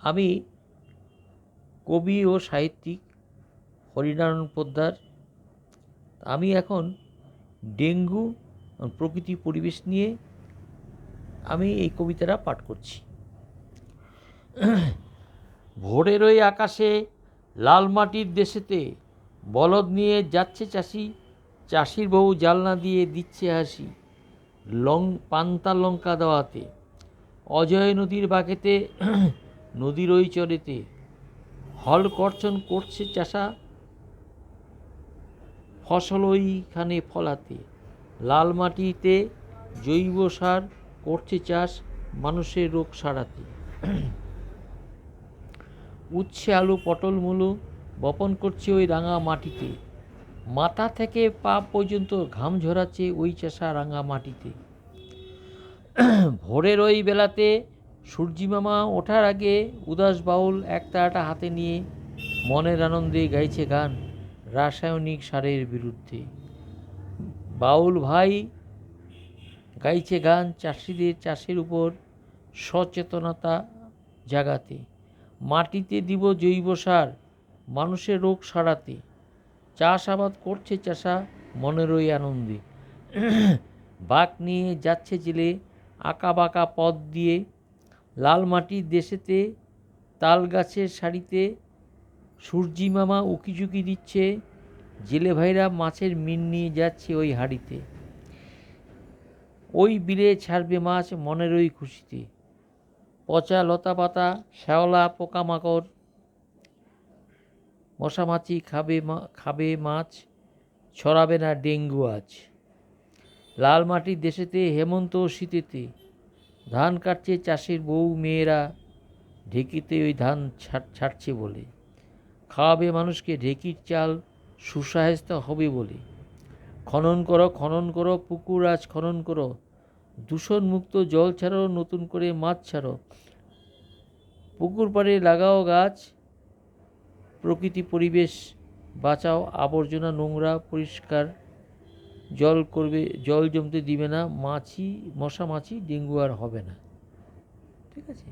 আমি কবি ও সাহিত্যিক হরিনারায়ণ পোদ্দার। আমি এখন ডেঙ্গু প্রকৃতি পরিবেশ নিয়ে আমি এই কবিতাটা পাঠ করছি। ভোরের ওই আকাশে লাল মাটির দেশেতে বলদ নিয়ে যাচ্ছে চাষি, চাষির বউ জালনা দিয়ে দিচ্ছে হাসি পান্তা লঙ্কা দেওয়াতে। অজয় নদীর বাঁকেতে নদীর ওই চরেতে হল কর্চন করছে চাষা, ফসল ওইখানে ফলাতে। লাল মাটিতে জৈব সার করছে চাষ মানুষের রোগ সারাতে। উচ্ছে আলু পটল মূলো বপন করছে ওই রাঙা মাটিতে। মাথা থেকে পা পর্যন্ত ঘাম ঝরাচ্ছে ওই চাষা রাঙা মাটিতে। ভোরের ওই বেলাতে সূর্যি মামা ওঠার আগে উদাস বাউল এক তারাটা হাতে নিয়ে মনের আনন্দে গাইছে গান রাসায়নিক সারের বিরুদ্ধে। বাউল ভাই গাইছে গান চাষিদের চাষের উপর সচেতনতা জাগাতে। মাটিতে দিব জৈব সার মানুষের রোগ সারাতে। চাষাবাদ করছে চাষা মনের ওই আনন্দে। বাঁক নিয়ে যাচ্ছে জেলে আঁকা বাঁকা পথ দিয়ে। লাল মাটির দেশেতে তাল গাছের সারিতে সূর্যি মামা উকিঝুঁকি দিচ্ছে। জেলে ভাইরা মাছের মিন নিয়ে যাচ্ছে ওই হাঁড়িতে। ওই বিলে ছাড়বে মাছ মনের ওই খুশিতে। পচা লতা পাতা শ্যাওলা পোকামাকড় মশামাছি খাবে মাছ, ছড়াবে না ডেঙ্গু আজ। লাল মাটির দেশেতে হেমন্ত ও শীতেতে ধান কাটছে চাষের বউ মেয়েরা ঢেকিতে ওই ধান ছাড়ছে বলে। খাওয়াবে মানুষকে ঢেকির চাল সুস্বাস্থ্য হবে বলে। খনন করো পুকুর আজ খনন করো, দূষণমুক্ত জল ছাড়ো নতুন করে মাছ ছাড়ো। পুকুর পাড়ে লাগাও গাছ, প্রকৃতি পরিবেশ বাঁচাও। আবর্জনা নোংরা পরিষ্কার জল জমতে দিবে না। মশা মাছি ডেঙ্গু আর হবে না। ঠিক আছে।